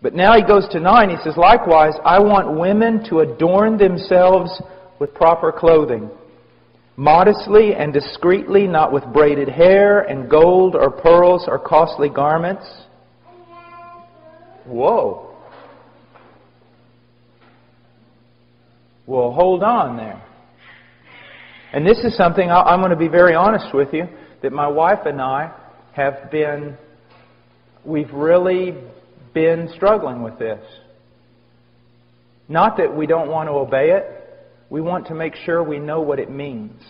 But now he goes to 9. He says, likewise, I want women to adorn themselves with proper clothing, modestly and discreetly, not with braided hair and gold or pearls or costly garments. Whoa. Well, hold on there. And this is something I'm going to be very honest with you, that my wife and I we've really been struggling with this. Not that we don't want to obey it. We want to make sure we know what it means.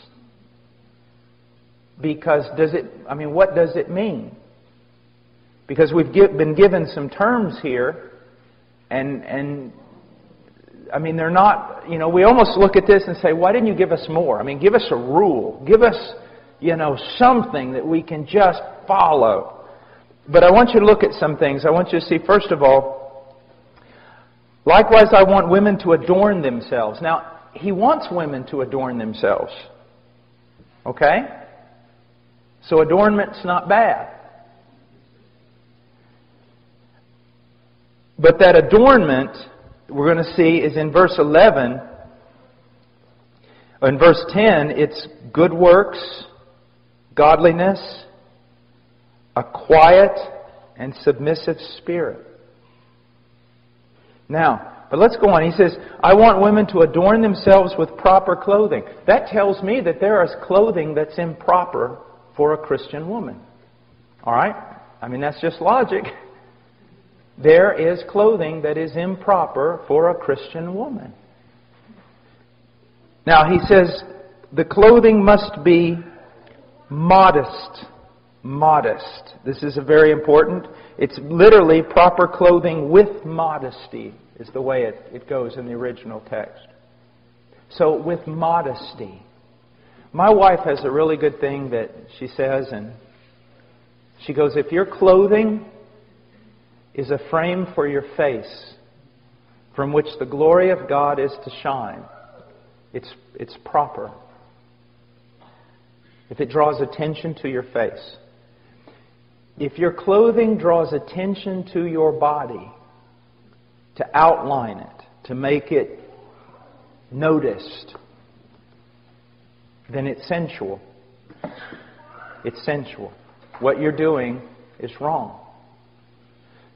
Because what does it mean? Because we've been given some terms here, and they're not, we almost look at this and say, why didn't you give us more? Give us a rule. Give us, something that we can just follow. But I want you to look at some things. I want you to see, first of all, likewise I want women to adorn themselves. Now, he wants women to adorn themselves. Okay? So adornment's not bad. But that adornment, we're going to see, is in verse 11. In verse 10, it's good works, godliness, a quiet and submissive spirit. Now, but let's go on. He says, I want women to adorn themselves with proper clothing. That tells me that there is clothing that's improper for a Christian woman. All right? That's just logic. There is clothing that is improper for a Christian woman. Now, he says, the clothing must be modest. Modest. This is very important. It's literally proper clothing with modesty is the way it goes in the original text. So, with modesty. My wife has a really good thing that she says, and she goes, if your clothing is a frame for your face from which the glory of God is to shine, it's proper. If it draws attention to your face. If your clothing draws attention to your body, to outline it, to make it noticed, then it's sensual. It's sensual. What you're doing is wrong.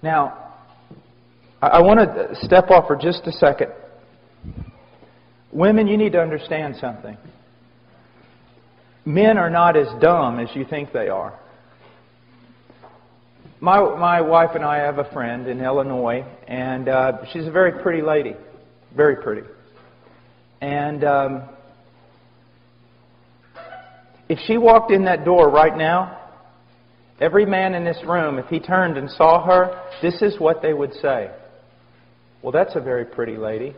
Now, I want to step off for just a second. Women, you need to understand something. Men are not as dumb as you think they are. My wife and I have a friend in Illinois, and she's a very pretty lady. Very pretty. And if she walked in that door right now, every man in this room, if he turned and saw her, this is what they would say. Well, that's a very pretty lady.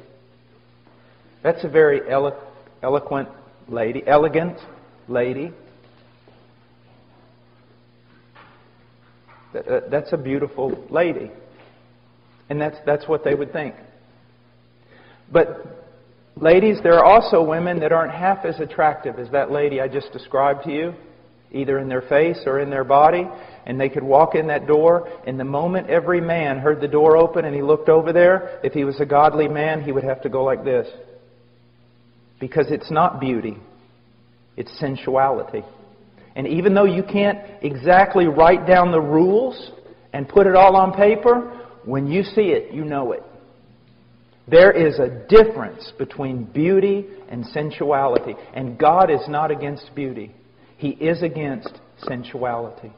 That's a very elegant lady. That's a beautiful lady. And that's what they would think. But ladies, there are also women that aren't half as attractive as that lady I just described to you, either in their face or in their body, and they could walk in that door, and the moment every man heard the door open and he looked over there, if he was a godly man, he would have to go like this. Because it's not beauty, it's sensuality. And even though you can't exactly write down the rules and put it all on paper, when you see it, you know it. There is a difference between beauty and sensuality. And God is not against beauty. He is against sensuality.